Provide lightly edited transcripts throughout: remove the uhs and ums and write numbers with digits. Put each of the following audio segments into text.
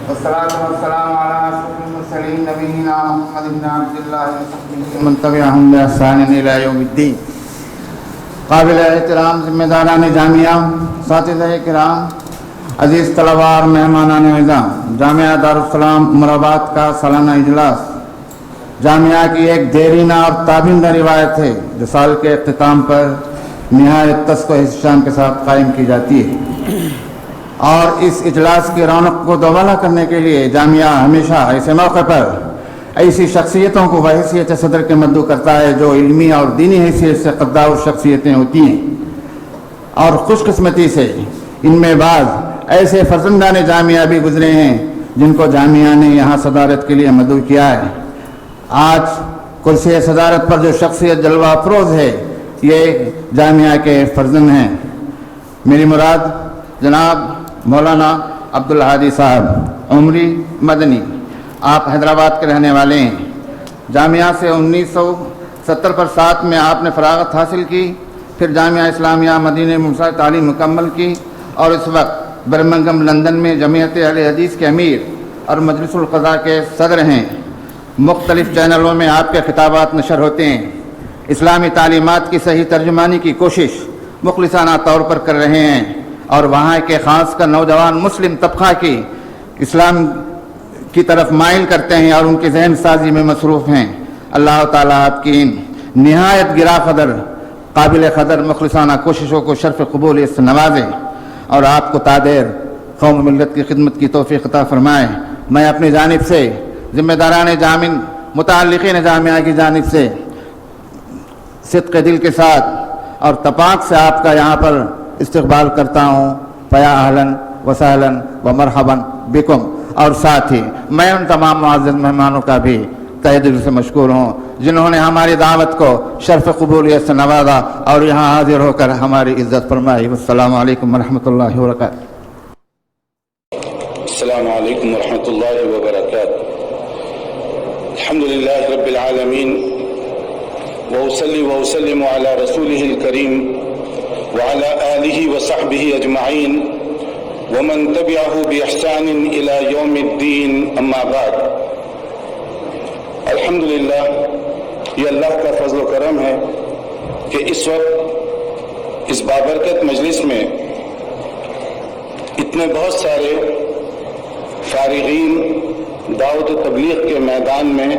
والصلاة والسلام على أشرف المرسلين نبينا محمد بن عبد الله وصحبه ومن تبعهم بإحسان إلى يوم الدين. قابل احترام ذمہ داران جامعہ، اساتذہ کرام، عزیز طلباء اور مہمانان اعزام، جامعہ دارالسلام عمر آباد کا سالانہ اجلاس جامعہ کی ایک دیرینہ اور تابندہ روایت ہے جو سال کے اختتام پر نہایت تسق و احتشام کے ساتھ قائم کی جاتی ہے، اور اس اجلاس کی رونق کو دوبالا کرنے کے لیے جامعہ ہمیشہ ایسے موقع پر ایسی شخصیتوں کو بحیثیت صدر کے مدعو کرتا ہے جو علمی اور دینی حیثیت سے قدار شخصیتیں ہوتی ہیں، اور خوش قسمتی سے ان میں بعض ایسے فرزندان جامعہ بھی گزرے ہیں جن کو جامعہ نے یہاں صدارت کے لیے مدعو کیا ہے. آج کرسی صدارت پر جو شخصیت جلوہ افروز ہے یہ جامعہ کے فرزند ہیں. میری مراد جناب مولانا عبدالہادی صاحب عمری مدنی، آپ حیدرآباد کے رہنے والے ہیں. جامعہ سے 1970 پر 7 میں آپ نے فراغت حاصل کی، پھر جامعہ اسلامیہ مدینہ میں تعلیم مکمل کی، اور اس وقت برمنگھم لندن میں جمعیت اہل حدیث کے امیر اور مجلس القضاء کے صدر ہیں. مختلف چینلوں میں آپ کے خطابات نشر ہوتے ہیں. اسلامی تعلیمات کی صحیح ترجمانی کی کوشش مخلصانہ طور پر کر رہے ہیں، اور وہاں کے خاص کر نوجوان مسلم طبقہ کی اسلام کی طرف مائل کرتے ہیں اور ان کی ذہن سازی میں مصروف ہیں. اللہ تعالیٰ آپ کی ان نہایت گرا قدر قابل قدر مخلصانہ کوششوں کو شرف قبولیت سے نوازے اور آپ کو تادیر قوم ملت کی خدمت کی توفیق عطا فرمائے. میں اپنی جانب سے ذمہ داران جامع متعلقین جامعہ کی جانب سے صدق دل کے ساتھ اور تپاک سے آپ کا یہاں پر استقبال کرتا ہوں. فیا اہلاً و سہلاً و مرحباً بکم. اور ساتھ ہی میں ان تمام معزز مہمانوں کا بھی تہہ دل سے مشکور ہوں جنہوں نے ہماری دعوت کو شرف قبولیت سے نوازا اور یہاں حاضر ہو کر ہماری عزت فرمائی. السلام علیکم ورحمۃ اللہ وبرکاتہ. السلام علیکم ورحمۃ اللہ وبرکاتہ. الحمد للہ رب العالمین وأصلي وأسلم على رسوله الكريم وعلى آله وصحبه أجمعين ومن تبعه بإحسان إلى يوم الدين. أما بعد، الحمدللہ یہ اللہ کا فضل و کرم ہے کہ اس وقت اس بابرکت مجلس میں اتنے بہت سارے فارغین دعوت و تبلیغ کے میدان میں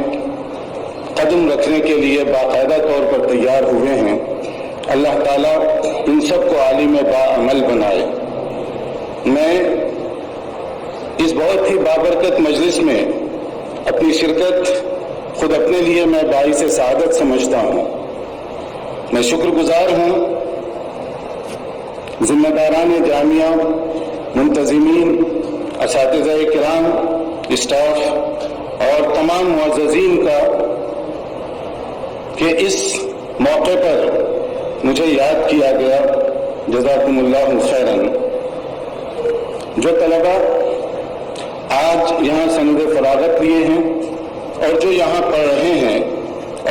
قدم رکھنے کے لیے باقاعدہ طور پر تیار ہوئے ہیں. اللہ تعالیٰ ان سب کو عالم باعمل بنائے. میں اس بہت ہی بابرکت مجلس میں اپنی شرکت خود اپنے لیے میں باعث سعادت سمجھتا ہوں. میں شکر گزار ہوں ذمہ داران جامعہ، منتظمین، اساتذہ کرام، اسٹاف اور تمام معززین کا کہ اس موقع پر مجھے یاد کیا گیا. جزاکم اللہ خیراً. جو طلباء آج یہاں سند فراغت لیے ہیں اور جو یہاں پڑھ رہے ہیں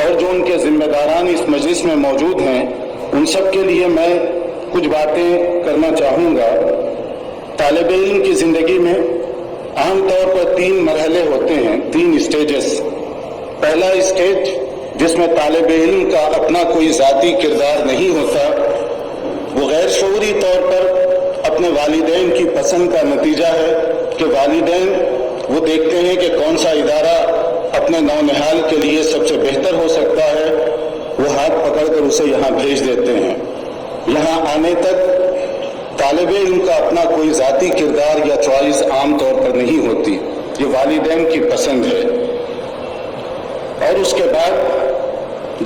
اور جو ان کے ذمہ داران اس مجلس میں موجود ہیں، ان سب کے لیے میں کچھ باتیں کرنا چاہوں گا. طالب علم کی زندگی میں عام طور پر 3 مرحلے ہوتے ہیں، 3 اسٹیجز. پہلا اسٹیج جس میں طالب علم کا اپنا کوئی ذاتی کردار نہیں ہوتا، وہ غیر شعوری طور پر اپنے والدین کی پسند کا نتیجہ ہے کہ والدین وہ دیکھتے ہیں کہ کون سا ادارہ اپنے نونہال کے لیے سب سے بہتر ہو سکتا ہے، وہ ہاتھ پکڑ کر اسے یہاں بھیج دیتے ہیں. یہاں آنے تک طالب علم کا اپنا کوئی ذاتی کردار یا چوائس عام طور پر نہیں ہوتی، یہ والدین کی پسند ہے. اور اس کے بعد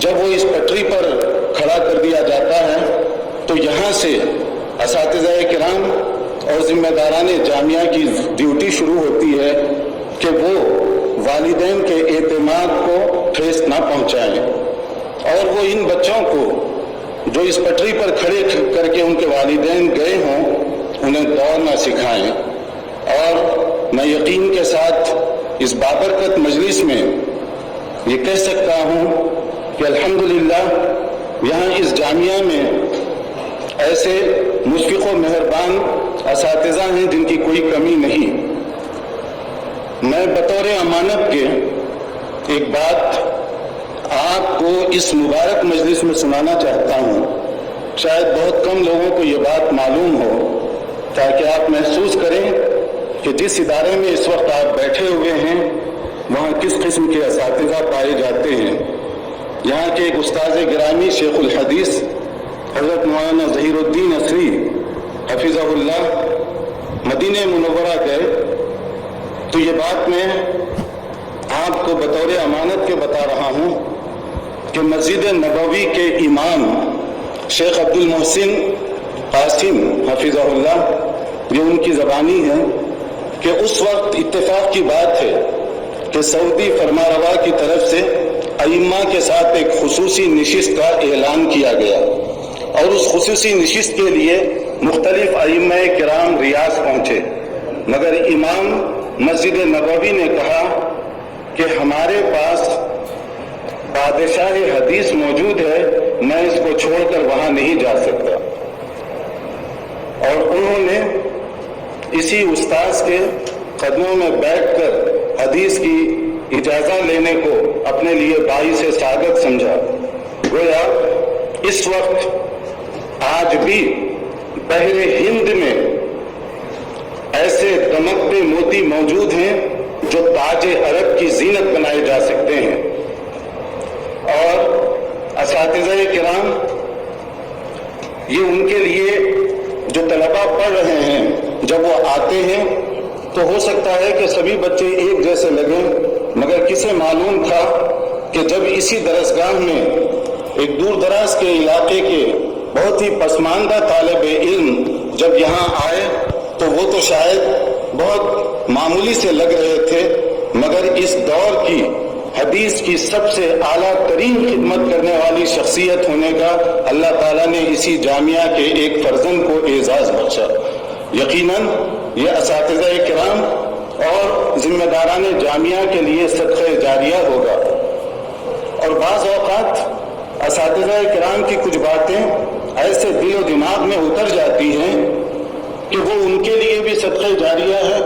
جب وہ اس پٹری پر کھڑا کر دیا جاتا ہے تو یہاں سے اساتذہ کرام اور ذمہ داران جامعہ کی ڈیوٹی شروع ہوتی ہے کہ وہ والدین کے اعتماد کو ٹھیس نہ پہنچائیں، اور وہ ان بچوں کو جو اس پٹری پر کھڑے کر کے ان کے والدین گئے ہوں انہیں دوڑنا سکھائیں. اور میں یقین کے ساتھ اس بابرکت مجلس میں یہ کہہ سکتا ہوں کہ الحمدللہ یہاں اس جامعہ میں ایسے مشفق و مہربان اساتذہ ہیں جن کی کوئی کمی نہیں. میں بطور امانت کے ایک بات آپ کو اس مبارک مجلس میں سنانا چاہتا ہوں. شاید بہت کم لوگوں کو یہ بات معلوم ہو، تاکہ آپ محسوس کریں کہ جس ادارے میں اس وقت آپ بیٹھے ہوئے ہیں وہاں کس قسم کے اساتذہ پائے جاتے ہیں. یہاں کے ایک استاذ گرامی شیخ الحدیث حضرت مولانا ظہیر الدین اثری حفظہ اللہ مدینہ منورہ گئے تو یہ بات میں آپ کو بطور امانت کے بتا رہا ہوں کہ مسجد نبوی کے امام شیخ عبد المحسن قاسم حفظہ اللہ، یہ ان کی زبانی ہے کہ اس وقت اتفاق کی بات ہے کہ سعودی فرمانروا کی طرف سے ائمہ کے ساتھ ایک خصوصی نشست کا اعلان کیا گیا، اور اس خصوصی نشست کے لیے مختلف ائمہ کرام ریاض پہنچے، مگر امام مسجد نبوی نے کہا کہ ہمارے پاس بادشاہ حدیث موجود ہے، میں اس کو چھوڑ کر وہاں نہیں جا سکتا. اور انہوں نے اسی استاذ کے قدموں میں بیٹھ کر حدیث کی اجازت لینے کو اپنے لیے باعث سعادت سمجھا. گویا اس وقت آج بھی بحر ہند میں ایسے دمکتے موتی موجود ہیں جو تاج عرب کی زینت بنائے جا سکتے ہیں. اور اساتذہ کرام، یہ ان کے لیے جو طلباء پڑھ رہے ہیں جب وہ آتے ہیں تو ہو سکتا ہے کہ سبھی بچے ایک جیسے لگیں، مگر کسے معلوم تھا کہ جب اسی درسگاہ میں ایک دور دراز کے علاقے کے بہت ہی پسماندہ طالب علم جب یہاں آئے تو وہ تو شاید بہت معمولی سے لگ رہے تھے، مگر اس دور کی حدیث کی سب سے اعلیٰ ترین خدمت کرنے والی شخصیت ہونے کا اللہ تعالیٰ نے اسی جامعہ کے ایک فرزند کو اعزاز بخشا. یقیناً یہ اساتذہ کرام اور ذمہ داران جامعہ کے لیے صدقہ جاریہ ہوگا. اور بعض اوقات اساتذہ کرام کی کچھ باتیں ایسے دل و دماغ میں اتر جاتی ہیں کہ وہ ان کے لیے بھی صدقہ جاریہ ہے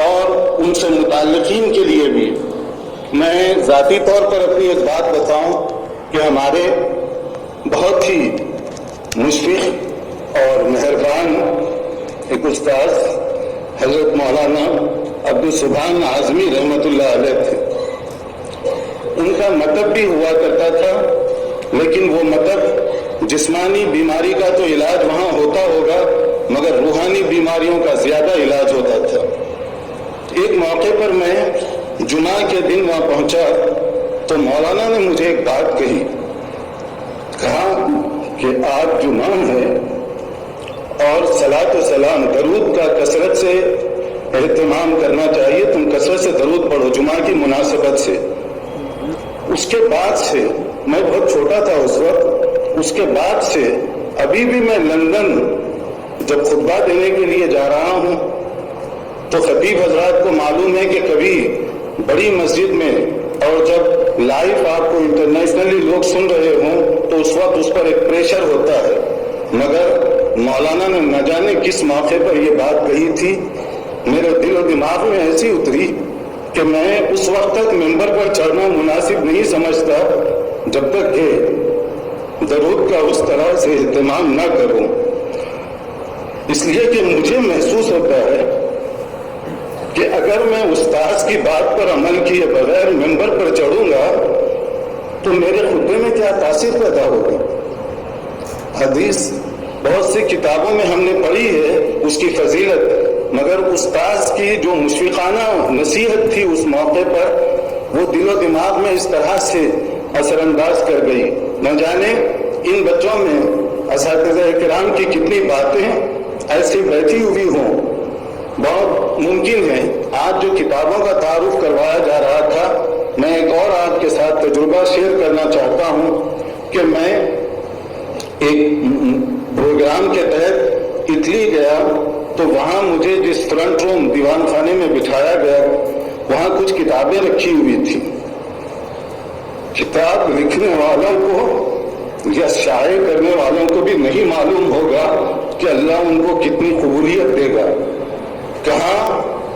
اور ان سے متعلقین کے لیے بھی. میں ذاتی طور پر اپنی ایک بات بتاؤں کہ ہمارے بہت ہی مشفق اور مہربان ایک استاذ حضرت مولانا عبدالسبحان اعظمی رحمۃ اللہ علیہ تھے. ان کا مطلب بھی ہوا کرتا تھا، لیکن وہ مطلب جسمانی بیماری کا تو علاج وہاں ہوتا ہوگا مگر روحانی بیماریوں کا زیادہ علاج ہوتا تھا. ایک موقع پر میں جمعہ کے دن وہاں پہنچا تو مولانا نے مجھے ایک بات کہی، کہا کہ آج جمعہ ہے اور صلاۃ و سلام درود کا کثرت سے اہتمام کرنا چاہیے، تم کثرت سے درود پڑھو جمعہ کی مناسبت سے. اس کے بعد سے میں بہت چھوٹا تھا اس وقت، اس کے بعد سے ابھی بھی میں لندن جب خطبہ دینے کے لیے جا رہا ہوں تو خطیب حضرات کو معلوم ہے کہ کبھی بڑی مسجد میں اور جب لائیو آپ کو انٹرنیشنلی لوگ سن رہے ہوں تو اس وقت اس پر ایک پریشر ہوتا ہے، مگر مولانا نے نہ جانے کس موقع پر یہ بات کہی تھی، میرے دل و دماغ میں ایسی اتری کہ میں اس وقت تک ممبر پر چڑھنا مناسب نہیں سمجھتا جب تک کہ درود کا اس طرح سے اہتمام نہ کروں. اس لیے کہ مجھے محسوس ہوتا ہے کہ اگر میں استاذ کی بات پر عمل کیے بغیر ممبر پر چڑھوں گا تو میرے خطبے میں کیا تاثیر پیدا ہوگی. حدیث بہت سی کتابوں میں ہم نے پڑھی ہے اس کی فضیلت، مگر استاذ کی جو مشفقانہ نصیحت تھی اس موقع پر وہ دل و دماغ میں اس طرح سے اثر انداز کر گئی. نہ جانے ان بچوں میں اساتذہ کرام کی کتنی باتیں ایسی بیٹھی ہوئی ہوں. بہت ممکن ہے آج جو کتابوں کا تعارف کروایا جا رہا تھا، میں ایک اور آپ کے ساتھ تجربہ شیئر کرنا چاہتا ہوں کہ میں ایک پروگرام کے تحت اٹلی گیا تو وہاں مجھے جس فرنٹ روم دیوان خانے میں بٹھایا گیا وہاں کچھ کتابیں رکھی ہوئی تھی. کتاب لکھنے والوں کو یا شائع کرنے والوں کو بھی نہیں معلوم ہوگا کہ اللہ ان کو کتنی قبولیت دے گا. کہاں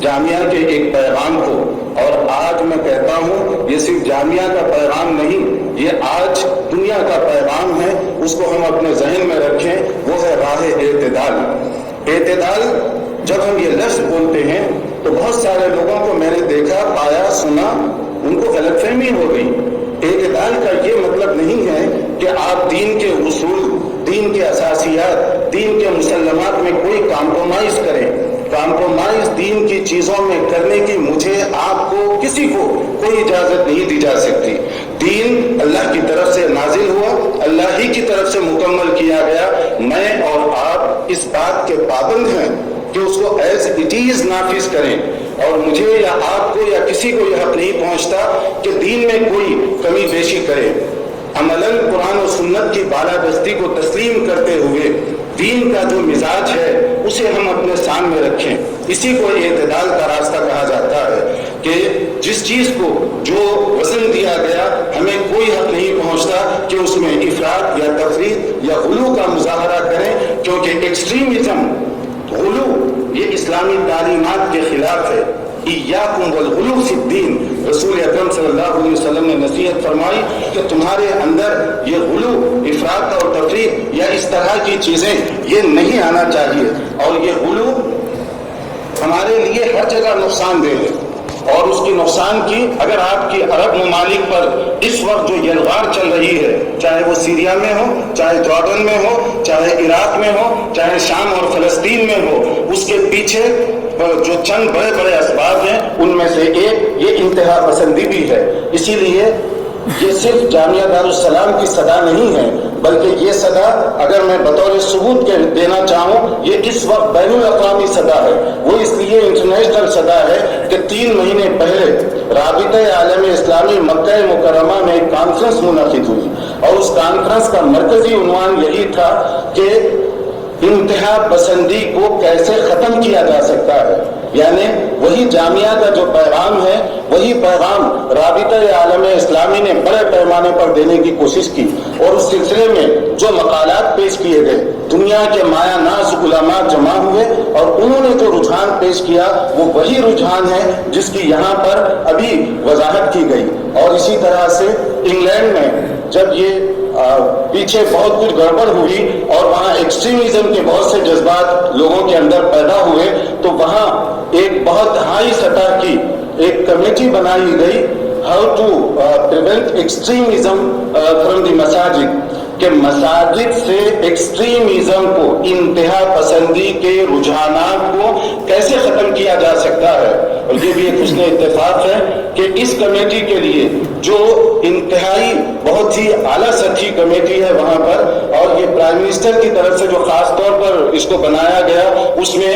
جامعہ کے ایک پیغام کو، اور آج میں کہتا ہوں یہ صرف جامعہ کا پیغام نہیں، یہ آج دنیا کا پیغام ہے، اس کو ہم اپنے ذہن میں رکھیں، وہ ہے راہ اعتدال۔ اعتدال جب ہم یہ لفظ بولتے ہیں تو بہت سارے لوگوں کو میں نے دیکھا، پایا، سنا، ان کو غلط فہمی ہو گئی۔ اعتدال کا یہ مطلب نہیں ہے کہ آپ دین کے اصول، دین کے اساسیات، دین کے مسلمات میں کوئی کمپرومائز کریں۔ کمپرومائز دین کی چیزوں میں کرنے کی مجھے، آپ کو، کسی کو کوئی اجازت نہیں دی جا سکتی۔ دین اللہ کی طرف سے نازل ہوا، اللہ ہی کی طرف سے مکمل کیا گیا۔ میں اور آپ اس بات کے پابند ہیں کہ اس کو ایز اٹ از نافذ کریں، اور مجھے یا آپ کو یا کسی کو یہ حق نہیں پہنچتا کہ دین میں کوئی کمی بیشی کرے۔ عملاً قرآن و سنت کی بالادستی کو تسلیم کرتے ہوئے دین کا جو مزاج ہے اسے ہم اپنے سامنے رکھیں۔ اسی کو اعتدال کا راستہ کہا جاتا ہے کہ جس چیز کو جو وزن دیا گیا، ہمیں کوئی حق نہیں پہنچتا کہ اس میں افراط یا تفریط یا غلو کا مظاہرہ کریں، کیونکہ ایکسٹریمزم، غلو، یہ اسلامی تعلیمات کے خلاف ہے۔ ایاکم والغلو فی الدین، رسول اکرم صلی اللہ علیہ وسلم نے نصیحت فرمائی کہ تمہارے اندر یہ غلو، افراط اور تفریط یا اس طرح کی چیزیں یہ نہیں آنا چاہیے، اور یہ غلو ہمارے لیے ہر جگہ نقصان دہ ہے۔ اور اس کی نقصان کی، اگر آپ کی عرب ممالک پر اس وقت جو یلغار چل رہی ہے، چاہے وہ سیریا میں ہو، چاہے جارڈن میں ہو، چاہے عراق میں ہو، چاہے شام اور فلسطین میں ہو، اس کے پیچھے جو چند بڑے بڑے اسباب ہیں ان میں سے ایک یہ انتہا پسندی بھی ہے۔ اسی لیے یہ صرف جامعہ دارالسلام کی صدا نہیں ہے، بلکہ یہ صدا اگر میں بطور ثبوت کے دینا چاہوں، یہ اس وقت بین الاقوامی صدا ہے۔ وہ اس لیے انٹرنیشنل صدا ہے کہ 3 مہینے پہلے رابطہ عالم اسلامی مکہ مکرمہ میں ایک کانفرنس منعقد ہوئی، اور اس کانفرنس کا مرکزی عنوان یہی تھا کہ انتہا پسندی کو کیسے ختم کیا جا سکتا ہے۔ یعنی وہی جامعہ کا جو پیغام ہے، وہی پیغام رابطہ عالم اسلامی نے بڑے پیمانے پر دینے کی کوشش کی، اور اس سلسلے میں جو مقالات پیش کیے گئے، دنیا کے مایہ ناز علماء جمع ہوئے، اور انہوں نے جو رجحان پیش کیا وہ وہی رجحان ہے جس کی یہاں پر ابھی وضاحت کی گئی۔ اور اسی طرح سے انگلینڈ میں جب یہ پیچھے بہت کچھ گڑبڑ ہوئی اور وہاں ایکسٹریمزم کے بہت سے جذبات لوگوں کے اندر پیدا ہوئے، تو وہاں ایک بہت ہائی سطح کی ایک کمیٹی بنائی گئی، how to prevent extremism from the مساجد، کہ مساجد سے ایکسٹریمزم کو، انتہا پسندی کے رجحانات کو کیسے ختم کیا جا سکتا ہے۔ اور یہ بھی ایک حسن اتفاق ہے کہ اس کمیٹی کے لیے جو انتہائی بہت ہی اعلیٰ سطحی کمیٹی ہے وہاں پر، اور یہ پرائم منسٹر کی طرف سے جو خاص طور پر اس کو بنایا گیا، اس میں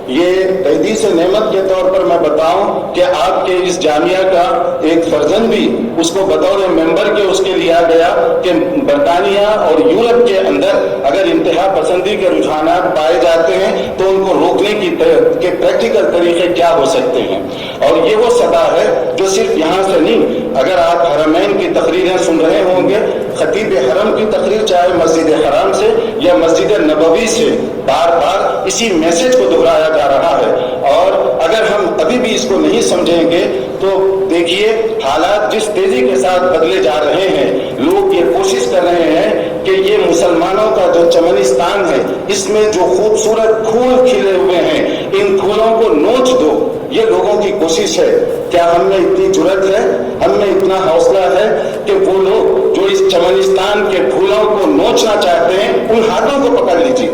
یہ تحدیث نعمت کے طور پر میں بتاؤں کہ آپ کے اس جامعہ کا ایک فرزند بھی اس کو بطور ممبر کے اس کے لیا گیا کہ برطانیہ اور یورپ کے اندر اگر انتہا پسندی کے رجحانات پائے جاتے ہیں تو ان کو روکنے کی پریکٹیکل طریقے کیا ہو سکتے ہیں۔ اور یہ وہ صدا ہے جو صرف یہاں سے نہیں، اگر آپ حرمین کی تقریریں سن رہے ہوں گے، خطیب حرم کی تقریر چاہے مسجد حرام سے یا مسجد نبوی سے، بار بار اسی میسج کو دہرایا جا رہا ہے۔ اور اگر ہم ابھی بھی اس کو نہیں سمجھیں گے تو دیکھیے حالات جس تیزی کے ساتھ بدلے جا رہے ہیں، لوگ یہ کوشش کر رہے ہیں کہ یہ مسلمانوں کا جو چمنستان ہے، اس میں جو خوبصورت پھول کھلے ہوئے ہیں، ان پھولوں کو نوچ دو۔ یہ لوگوں کی کوشش ہے۔ کیا ہم میں اتنی جرأت ہے، ہم میں اتنا حوصلہ ہے کہ وہ لوگ جو اس چمنستان کے پھولوں کو نوچنا چاہتے ہیں، ان ہاتھوں کو پکڑ لیجیے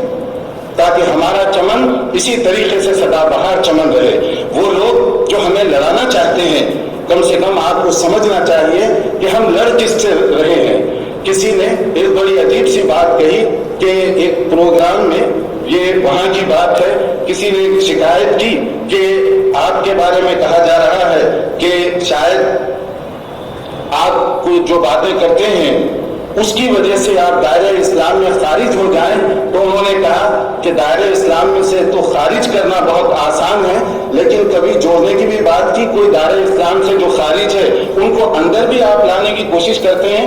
تاکہ ہمارا چمن اسی طریقے سے سدا بہار چمن رہے۔ وہ لوگ جو ہمیں لڑانا چاہتے ہیں، کم سے کم آپ کو سمجھنا چاہیے کہ ہم لڑ کس سے رہے ہیں۔ کسی نے ایک بڑی عجیب سی بات کہی کہ ایک پروگرام میں، یہ وہاں کی بات ہے، کسی نے شکایت کی کہ آپ کے بارے میں کہا جا رہا ہے کہ شاید آپ کو جو باتیں کرتے ہیں اس کی وجہ سے آپ دائرہ اسلام میں خارج ہو جائیں، تو انہوں نے کہا کہ دائرہ اسلام میں سے تو خارج کرنا بہت آسان ہے، لیکن کبھی جوڑنے کی بھی بات کی، کوئی دائرہ اسلام سے جو خارج ہے ان کو اندر بھی آپ لانے کی کوشش کرتے ہیں۔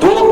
2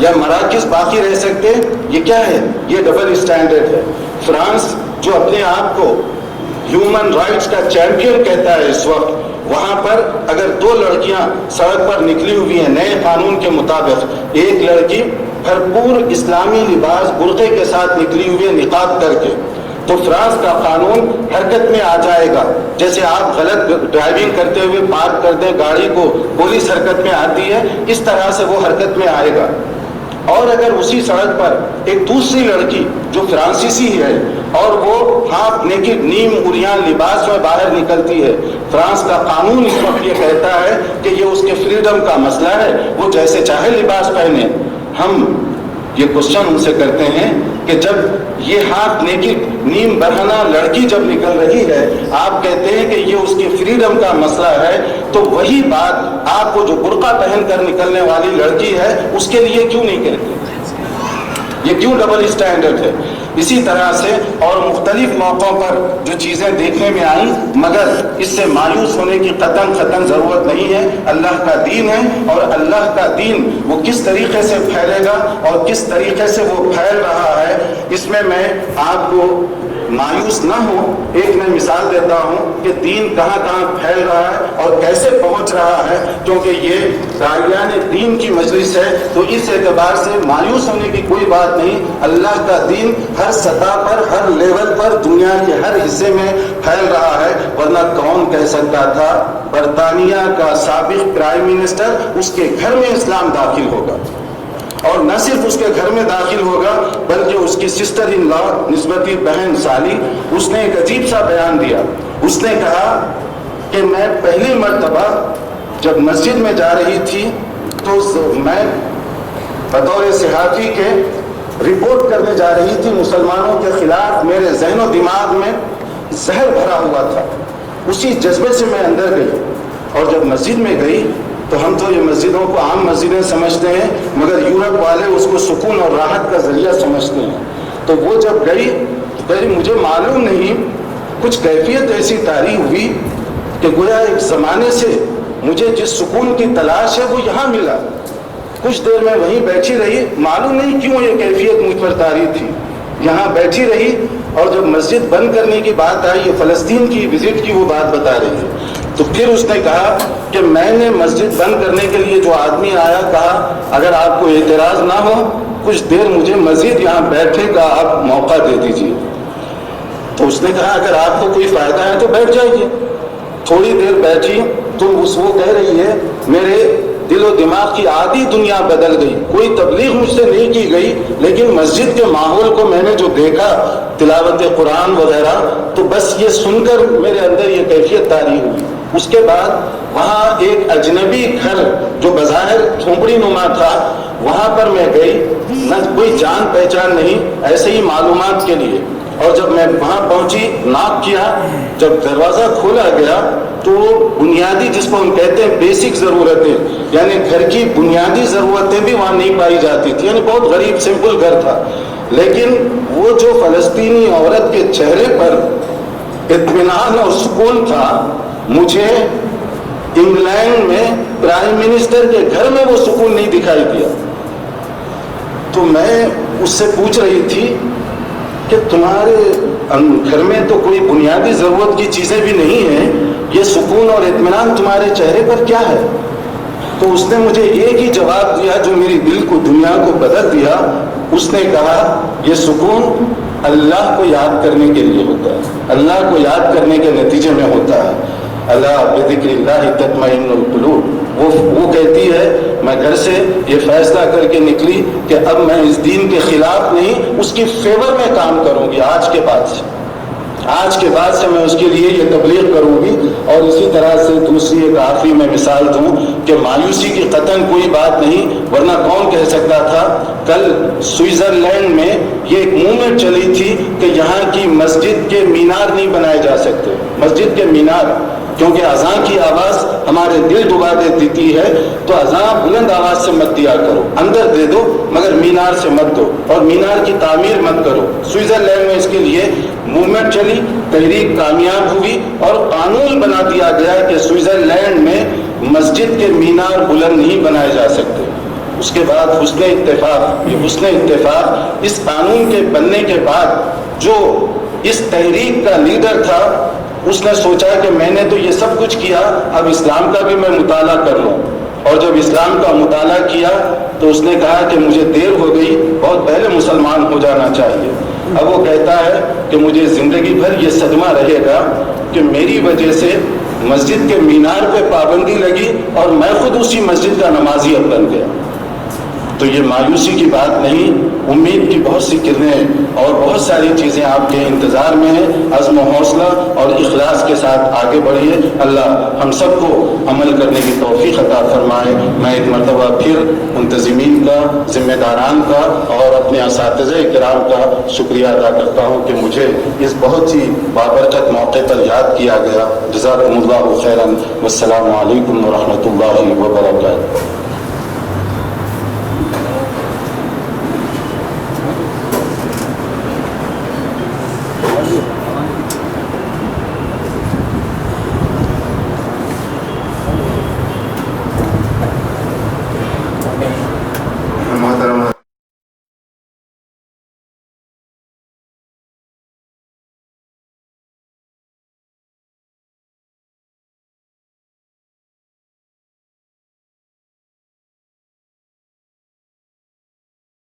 یا مراکز باقی رہ سکتے؟ یہ کیا ہے؟ یہ ڈبل اسٹینڈرڈ ہے۔ فرانس جو اپنے آپ کو ہیومن رائٹس کا چیمپئن کہتا ہے اس وقت، وہاں پر اگر 2 لڑکیاں سڑک پر نکلی ہوئی ہیں نئے قانون کے مطابق، ایک لڑکی بھرپور اسلامی لباس برقعے کے ساتھ نکلی ہوئی ہے نقاب کر کے، تو فرانس کا قانون حرکت میں آ جائے گا۔ جیسے آپ غلط ڈرائیونگ کرتے ہوئے پارک کر دیں گاڑی کو، پولیس حرکت میں آتی ہے، اس طرح سے وہ حرکت میں آئے گا۔ اور اگر اسی سڑک پر ایک دوسری لڑکی جو فرانسیسی ہے اور وہ ہاف نیکڈ نیم عریان لباس میں باہر نکلتی ہے، فرانس کا قانون اس وقت یہ کہتا ہے کہ یہ اس کے فریڈم کا مسئلہ ہے، وہ جیسے چاہے لباس پہنے۔ ہم یہ کوشچن ان سے کرتے ہیں کہ جب یہ ہاتھ نیکڈ نیم برہنہ لڑکی جب نکل رہی ہے، آپ کہتے ہیں کہ یہ اس کی فریڈم کا مسئلہ ہے، تو وہی بات آپ کو جو برقع پہن کر نکلنے والی لڑکی ہے اس کے لیے کیوں نہیں کہتے؟ یہ کیوں ڈبل اسٹینڈرڈ ہے؟ اسی طرح سے اور مختلف موقعوں پر جو چیزیں دیکھنے میں آئیں، مگر اس سے مایوس ہونے کی قطعاً ضرورت نہیں ہے۔ اللہ کا دین ہے، اور اللہ کا دین وہ کس طریقے سے پھیلے گا اور کس طریقے سے وہ پھیل رہا ہے، اس میں آپ کو مایوس نہ ہو۔ ایک میں مثال دیتا ہوں کہ دین کہاں کہاں پھیل رہا ہے اور کیسے پہنچ رہا ہے، کیونکہ یہ داعیان دین کی مجلس ہے، تو اس اعتبار سے مایوس ہونے کی کوئی بات نہیں۔ اللہ کا دین ہر سطح پر، ہر لیول پر، دنیا کے ہر حصے میں پھیل رہا ہے، ورنہ کون کہہ سکتا تھا برطانیہ کا سابق پرائم منسٹر اس کے گھر میں اسلام داخل ہوگا، اور نہ صرف اس کے گھر میں داخل ہوگا بلکہ اس کی سسٹر ان لا، نسبتی بہن سالی، اس نے ایک عجیب سا بیان دیا۔ اس نے کہا کہ میں پہلی مرتبہ جب مسجد میں جا رہی تھی تو میں بطور صحافی کے رپورٹ کرنے جا رہی تھی مسلمانوں کے خلاف، میرے ذہن و دماغ میں زہر بھرا ہوا تھا، اسی جذبے سے میں اندر گئی، اور جب مسجد میں گئی تو ہم تو یہ مسجدوں کو عام مسجدیں سمجھتے ہیں، مگر یورپ والے اس کو سکون اور راحت کا ذریعہ سمجھتے ہیں۔ تو وہ جب گئی تو مجھے معلوم نہیں، کچھ کیفیت ایسی طاری ہوئی کہ گویا ایک زمانے سے مجھے جس سکون کی تلاش ہے وہ یہاں ملا۔ کچھ دیر میں وہیں بیٹھی رہی، معلوم نہیں کیوں یہ کیفیت مجھ پر طاری تھی، یہاں بیٹھی رہی، اور جب مسجد بند کرنے کی بات آئی، یہ فلسطین کی وزٹ کی وہ بات بتا رہی ہے، تو پھر اس نے کہا کہ میں نے مسجد بند کرنے کے لیے جو آدمی آیا، کہا اگر آپ کو اعتراض نہ ہو کچھ دیر مجھے مزید یہاں بیٹھنے کا آپ موقع دے دیجیے۔ تو اس نے کہا اگر آپ کو کوئی فائدہ ہے تو بیٹھ جائیے۔ تھوڑی دیر بیٹھی تو وہ کہہ رہی ہے میرے دل و دماغ کی آدھی دنیا بدل گئی، کوئی تبلیغ مجھ سے نہیں کی گئی، لیکن مسجد کے ماحول کو میں نے جو دیکھا، تلاوت قرآن وغیرہ، تو بس یہ سن کر میرے اندر یہ کیفیت طاری ہوئی۔ اس کے بعد وہاں ایک اجنبی گھر جو بظاہر جھونپڑی نما تھا، وہاں پر میں گئی، نہ کوئی جان پہچان نہیں، ایسے ہی معلومات کے لیے، اور جب میں وہاں پہنچی، ناک کیا، جب دروازہ کھولا گیا تو بنیادی، جس کو ہم کہتے ہیں بیسک ضرورتیں، یعنی گھر کی بنیادی ضرورتیں بھی وہاں نہیں پائی جاتی تھی، یعنی بہت غریب سمپل گھر تھا، لیکن وہ جو فلسطینی عورت کے چہرے پر اطمینان اور سکون تھا، مجھے انگلینڈ میں پرائم منسٹر کے گھر میں وہ سکون نہیں دکھائی دیا۔ تو میں اس سے پوچھ رہی تھی کہ تمہارے گھر میں تو کوئی بنیادی ضرورت کی چیزیں بھی نہیں ہیں، یہ سکون اور اطمینان تمہارے چہرے پر کیا ہے؟ تو اس نے مجھے ایک ہی جواب دیا جو میری دل کو، دنیا کو بدل دیا۔ اس نے کہا یہ سکون اللہ کو یاد کرنے کے لیے ہوتا ہے، اللہ کو یاد کرنے کے نتیجے میں ہوتا ہے۔ اللہ بذکر اللہ تطمئن القلوب۔ وہ کہتی ہے میں گھر سے یہ فیصلہ کر کے نکلی کہ اب میں اس دین کے خلاف نہیں، اس کی فیور میں کام کروں گی۔ آج کے بعد سے میں اس کے لیے یہ تبلیغ کروں گی۔ اور اسی طرح سے دوسری ایک آخری میں مثال دوں کہ مایوسی کی قطعاً کوئی بات نہیں، ورنہ کون کہہ سکتا تھا۔ کل سوئٹزرلینڈ میں یہ ایک موومنٹ چلی تھی کہ یہاں کی مسجد کے مینار نہیں بنائے جا سکتے، مسجد کے مینار، کیونکہ اذان کی آواز ہمارے دل ڈبا دیتی ہے، تو اذان بلند آواز سے مت دیا کرو، اندر دے دو مگر مینار سے مت دو، اور مینار کی تعمیر مت کرو۔ سوئٹزرلینڈ میں اس کے لیے موومنٹ چلی، تحریک کامیاب ہوئی، اور قانون بنا دیا گیا کہ سوئٹزرلینڈ میں مسجد کے مینار بلند نہیں بنائے جا سکتے۔ اس کے بعد حسن اتفاق، یہ حسن اتفاق اس قانون کے بننے کے بعد جو اس تحریک کا لیڈر تھا اس نے سوچا کہ میں نے تو یہ سب کچھ کیا، اب اسلام کا بھی میں مطالعہ کر لوں، اور جب اسلام کا مطالعہ کیا تو اس نے کہا کہ مجھے دیر ہو گئی، بہت پہلے مسلمان ہو جانا چاہیے۔ اب وہ کہتا ہے کہ مجھے زندگی بھر یہ صدمہ رہے گا کہ میری وجہ سے مسجد کے مینار پہ پابندی لگی اور میں خود اسی مسجد کا نمازی اب بن گیا۔ تو یہ مایوسی کی بات نہیں، امید کی بہت سی کرنیں اور بہت ساری چیزیں آپ کے انتظار میں ہیں۔ عزم و حوصلہ اور اخلاص کے ساتھ آگے بڑھیے، اللہ ہم سب کو عمل کرنے کی توفیق عطا فرمائے۔ میں ایک مرتبہ پھر منتظمین کا، ذمہ داران کا اور اپنے اساتذہ کرام کا شکریہ ادا کرتا ہوں کہ مجھے اس بہت ہی بابرکت موقع پر یاد کیا گیا۔ جزاکم اللہ خیرا، والسلام علیکم ورحمۃ اللہ وبرکاتہ۔